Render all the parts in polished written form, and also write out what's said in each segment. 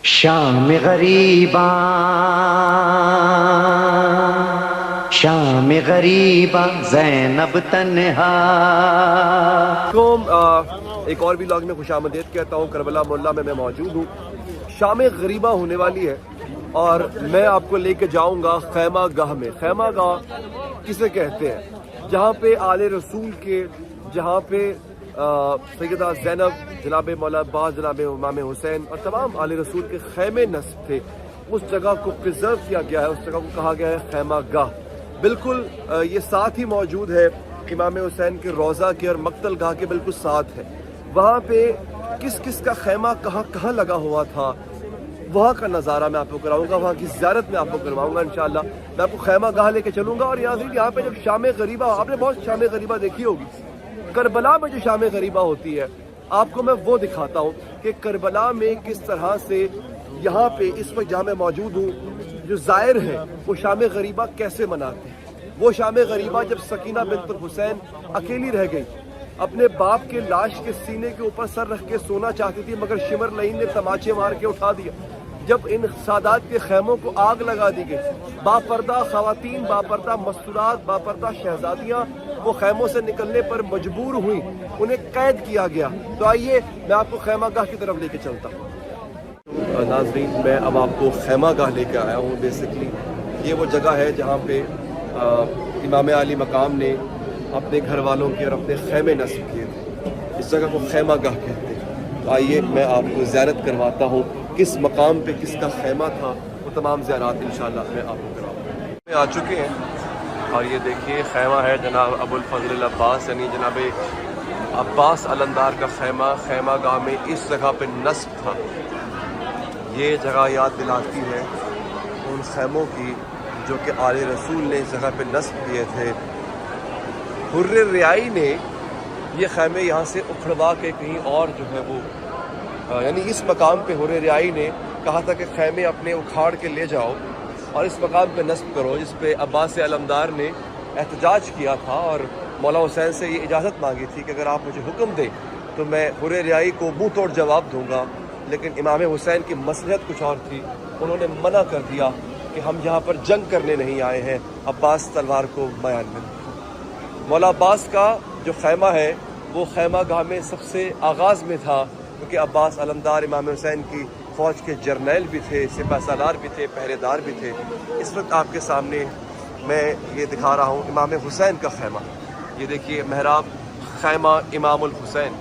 شام غریباں شام غریباں زینب تنہا. ایک اور بھی لاگ میں خوش آمدید کہتا ہوں. کربلا مولا میں موجود ہوں. شام غریباں ہونے والی ہے اور میں آپ کو لے کے جاؤں گا خیمہ گاہ میں. خیمہ گاہ کسے کہتے ہیں؟ جہاں پہ آل رسول کے، جہاں پہ سیدہ زینب، جناب مولا عباس، جناب امام حسین اور تمام آل رسول کے خیمے نصب تھے. اس جگہ کو پرزرو کیا گیا ہے، اس جگہ کو کہا گیا ہے خیمہ گاہ. بالکل یہ ساتھ ہی موجود ہے امام حسین کے روضہ کے اور مقتل گاہ کے بالکل ساتھ ہے. وہاں پہ کس کس کا خیمہ کہاں کہاں لگا ہوا تھا، وہاں کا نظارہ میں آپ کو کراؤں گا، وہاں کی زیارت میں آپ کو کرواؤں گا انشاءاللہ. میں آپ کو خیمہ گاہ لے کے چلوں گا. اور یہاں پہ جب شام غریبہ، آپ نے بہت شام غریبہ دیکھی ہوگی، کربلا میں جو شام غریبہ ہوتی ہے آپ کو میں وہ دکھاتا ہوں کہ کربلا میں کس طرح سے یہاں پہ اس وقت جہاں میں موجود ہوں جو زائر ہیں وہ شام غریبہ کیسے مناتے ہیں. وہ شام غریبہ جب سکینہ بنت الحسین اکیلی رہ گئی، اپنے باپ کے لاش کے سینے کے اوپر سر رکھ کے سونا چاہتی تھی، مگر شمر لعین نے تماچے مار کے اٹھا دیا. جب ان سادات کے خیموں کو آگ لگا دی گئی، باپردہ خواتین، باپردہ مستورات، باپردہ شہزادیاں وہ خیموں سے نکلنے پر مجبور ہوئیں، انہیں قید کیا گیا. تو آئیے میں آپ کو خیمہ گاہ کی طرف لے کے چلتا ہوں. ناظرین، میں اب آپ کو خیمہ گاہ لے کے آیا ہوں. بیسکلی یہ وہ جگہ ہے جہاں پہ امام علی مقام نے اپنے گھر والوں کے اور اپنے خیمے نصب کیے تھے. اس جگہ کو خیمہ گاہ کہتے ہیں. تو آئیے میں آپ کو زیارت کرواتا ہوں کس مقام پہ کس کا خیمہ تھا. وہ تمام زیارات انشاءاللہ میں آپ کو کراؤں. آ چکے ہیں اور یہ دیکھیے خیمہ ہے جناب ابو الفضل العباس، یعنی جناب عباس علمدار کا خیمہ. خیمہ گاہ میں اس جگہ پہ نصب تھا. یہ جگہ یاد دلاتی ہے ان خیموں کی جو کہ آل رسول نے اس جگہ پہ نصب کیے تھے. حر ریائی نے یہ خیمے یہاں سے اکھڑوا کے کہیں اور جو ہے وہ یعنی اس مقام پہ حر ریائی نے کہا تھا کہ خیمے اپنے اکھاڑ کے لے جاؤ اور اس مقام پہ نصب کرو، جس پہ عباس علمدار نے احتجاج کیا تھا اور مولا حسین سے یہ اجازت مانگی تھی کہ اگر آپ مجھے حکم دیں تو میں حر ریائی کو منہ توڑ جواب دوں گا. لیکن امام حسین کی مصلحت کچھ اور تھی، انہوں نے منع کر دیا کہ ہم یہاں پر جنگ کرنے نہیں آئے ہیں، عباس تلوار کو میان میں. مولا عباس کا جو خیمہ ہے وہ خیمہ گاہ میں سب سے آغاز میں تھا، کیونکہ عباس علمدار امام حسین کی فوج کے جرنیل بھی تھے، سپہ سالار بھی تھے، پہرے دار بھی تھے. اس وقت آپ کے سامنے میں یہ دکھا رہا ہوں امام حسین کا خیمہ. یہ دیکھیے محراب خیمہ امام الحسین.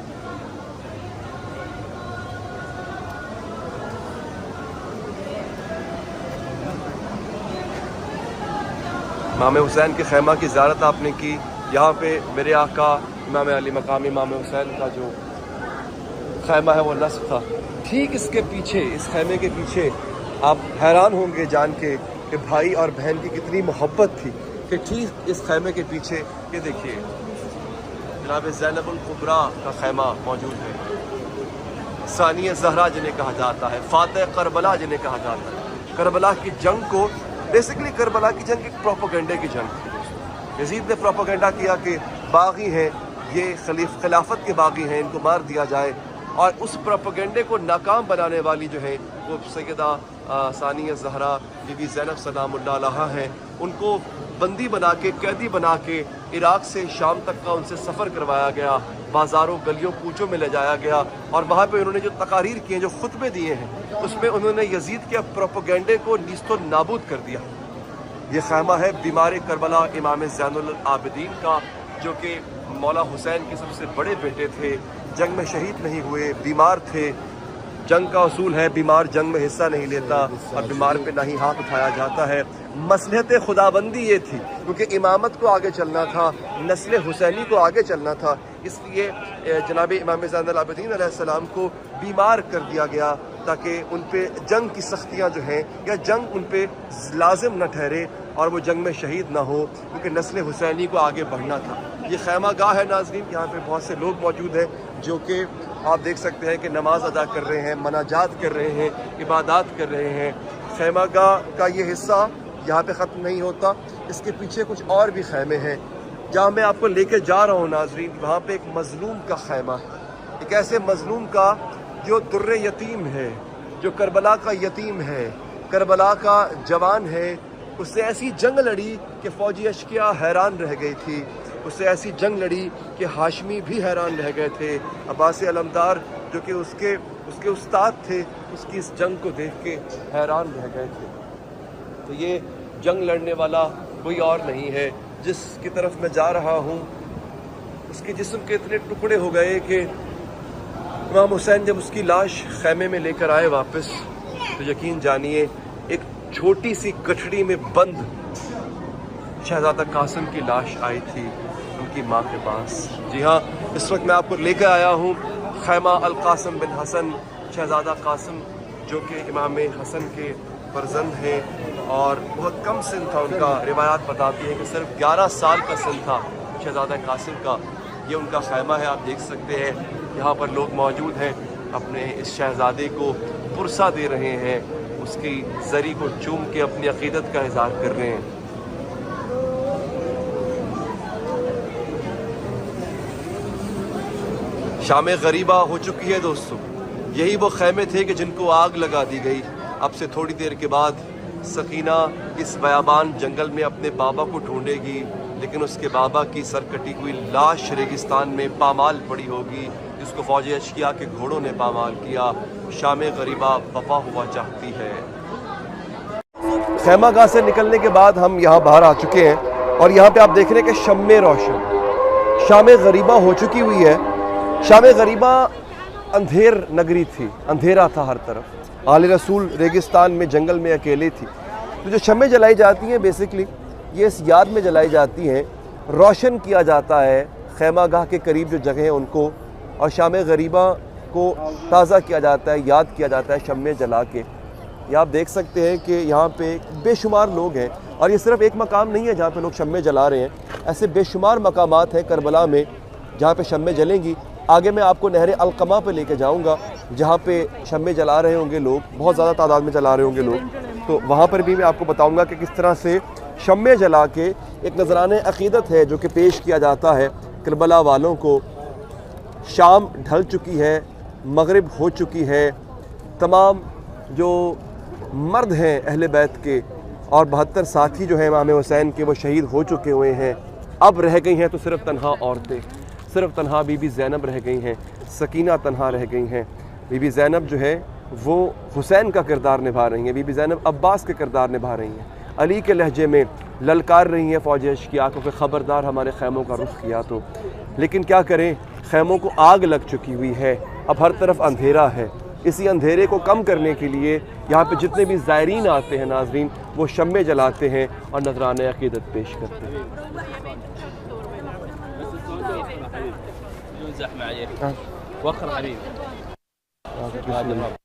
امام حسین کے خیمہ کی زیارت آپ نے کی. یہاں پہ میرے آقا امام علی مقام امام حسین کا جو خیمہ ہے وہ نصب تھا. ٹھیک اس کے پیچھے، اس خیمے کے پیچھے آپ حیران ہوں گے جان کے کہ بھائی اور بہن کی کتنی محبت تھی کہ ٹھیک اس خیمے کے پیچھے یہ دیکھیے جناب زینب الکبریٰ کا خیمہ موجود ہے. ثانیہ زہرا جنہیں کہا جاتا ہے، فاتح کربلا جنہیں کہا جاتا ہے. کربلا کی جنگ کو بیسکلی کربلا کی جنگ ایک پروپیگنڈے کی جنگ تھی. یزید نے پروپیگنڈا کیا کہ باغی ہیں یہ، خلافت کے باغی ہیں، ان کو مار دیا جائے. اور اس پروپیگنڈے کو ناکام بنانے والی جو ہے وہ سیدہ ثانیہ زہرا بی بی زینب سلام اللہ علیہا ہیں. ان کو بندی بنا کے، قیدی بنا کے عراق سے شام تک کا ان سے سفر کروایا گیا، بازاروں گلیوں کوچوں میں لے جایا گیا. اور وہاں پہ انہوں نے جو تقاریر کی ہیں، جو خطبے دیے ہیں، اس میں انہوں نے یزید کے پروپیگنڈے کو نیست و نابود کر دیا. یہ خیمہ ہے بیمار کربلا امام زین العابدین کا، جو کہ مولا حسین کے سب سے بڑے بیٹے تھے. جنگ میں شہید نہیں ہوئے، بیمار تھے. جنگ کا اصول ہے بیمار جنگ میں حصہ نہیں لیتا اور بیمار پہ نہ ہی ہاتھ اٹھایا جاتا ہے. مصلحت خداوندی یہ تھی کیونکہ امامت کو آگے چلنا تھا، نسل حسینی کو آگے چلنا تھا، اس لیے جناب امام زین العابدین علیہ السلام کو بیمار کر دیا گیا تاکہ ان پہ جنگ کی سختیاں جو ہیں یا جنگ ان پہ لازم نہ ٹھہرے اور وہ جنگ میں شہید نہ ہو، کیونکہ نسل حسینی کو آگے بڑھنا تھا. یہ خیمہ گاہ ہے ناظرین. یہاں پہ بہت سے لوگ موجود ہیں جو کہ آپ دیکھ سکتے ہیں کہ نماز ادا کر رہے ہیں، مناجات کر رہے ہیں، عبادات کر رہے ہیں. خیمہ گاہ کا یہ حصہ یہاں پہ ختم نہیں ہوتا، اس کے پیچھے کچھ اور بھی خیمے ہیں جہاں میں آپ کو لے کے جا رہا ہوں ناظرین. وہاں پہ ایک مظلوم کا خیمہ ہے، ایک ایسے مظلوم کا جو در یتیم ہے، جو کربلا کا یتیم ہے، کربلا کا جوان ہے، اس سے ایسی جنگ لڑی کہ فوجی اشقیاء حیران رہ گئی تھی، اس سے ایسی جنگ لڑی کہ ہاشمی بھی حیران رہ گئے تھے۔ عباس علمدار جو کہ اس کے استاد تھے، اس کی اس جنگ کو دیکھ کے حیران رہ گئے تھے۔ تو یہ جنگ لڑنے والا کوئی اور نہیں ہے، جس کی طرف میں جا رہا ہوں اس کے جسم کے اتنے ٹکڑے ہو گئے کہ امام حسین جب اس کی لاش خیمے میں لے کر آئے واپس، تو یقین جانیے ایک چھوٹی سی گٹھڑی میں بند شہزادہ قاسم کی لاش آئی تھی ان کی ماں کے پاس۔ جی ہاں، اس وقت میں آپ کو لے کر آیا ہوں خیمہ القاسم بن حسن، شہزادہ قاسم جو کہ امام حسن کے فرزند ہیں اور بہت کم سن تھا ان کا۔ روایات بتاتی ہیں کہ صرف 11 سال کا سن تھا شہزادہ قاسم کا۔ یہ ان کا خیمہ ہے، آپ دیکھ سکتے ہیں یہاں پر لوگ موجود ہیں، اپنے اس شہزادے کو پرسہ دے رہے ہیں، اس کی زری کو چوم کے اپنی عقیدت کا اظہار کر رہے ہیں۔ شام غریبہ ہو چکی ہے دوستو، یہی وہ خیمے تھے کہ جن کو آگ لگا دی گئی۔ اب سے تھوڑی دیر کے بعد سکینہ اس بیابان جنگل میں اپنے بابا کو ڈھونڈے گی، لیکن اس کے بابا کی سر کٹی ہوئی لاش ریگستان میں پامال پڑی ہوگی، جس کو فوج اشقیاء کے گھوڑوں نے پامال کیا۔ شام غریبہ وفا ہوا چاہتی ہے۔ خیمہ گاہ سے نکلنے کے بعد ہم یہاں باہر آ چکے ہیں اور یہاں پہ آپ دیکھ رہے ہیں کہ شمع روشن، شام غریبہ ہو چکی ہوئی ہے۔ شام غریبہ اندھیر نگری تھی، اندھیرا تھا ہر طرف۔ آل رسول ریگستان میں جنگل میں اکیلے تھی۔ تو جو شمع جلائی جاتی ہیں بیسیکلی یہ اس یاد میں جلائی جاتی ہیں، روشن کیا جاتا ہے خیمہ گاہ کے قریب جو جگہ ہیں ان کو، اور شام غریبہ کو تازہ کیا جاتا ہے، یاد کیا جاتا ہے شمع جلا کے۔ یہ آپ دیکھ سکتے ہیں کہ یہاں پہ بے شمار لوگ ہیں، اور یہ صرف ایک مقام نہیں ہے جہاں پہ لوگ شمع جلا رہے ہیں، ایسے بے شمار مقامات ہیں کربلا میں جہاں پہ شمع جلیں گی۔ آگے میں آپ کو نہر القمہ پہ لے کے جاؤں گا جہاں پہ شمع جلا رہے ہوں گے لوگ، بہت زیادہ تعداد میں جلا رہے ہوں گے لوگ، تو وہاں پر بھی میں آپ کو بتاؤں گا کہ کس طرح سے شمع جلا کے ایک نذرانِ عقیدت ہے جو کہ پیش کیا جاتا ہے کربلا والوں کو۔ شام ڈھل چکی ہے، مغرب ہو چکی ہے، تمام جو مرد ہیں اہل بیت کے اور 72 ساتھی جو ہیں امام حسین کے وہ شہید ہو چکے ہوئے ہیں۔ اب رہ گئی ہیں تو صرف تنہا عورتیں، صرف تنہا بی بی زینب رہ گئی ہیں، سکینہ تنہا رہ گئی ہیں۔ بی بی زینب جو ہے وہ حسین کا کردار نبھا رہی ہیں، بی بی زینب عباس کے کردار نبھا رہی ہیں، علی کے لہجے میں للکار رہی ہیں فوج اشقیاء کو کہ خبردار ہمارے خیموں کا رخ کیا تو۔ لیکن کیا کریں، خیموں کو آگ لگ چکی ہوئی ہے، اب ہر طرف اندھیرا ہے۔ اسی اندھیرے کو کم کرنے کے لیے یہاں پہ جتنے بھی زائرین آتے ہیں ناظرین، وہ شمع جلاتے ہیں اور نذرانِ عقیدت پیش کرتے ہیں۔ زحمة عليك وخر حبيبي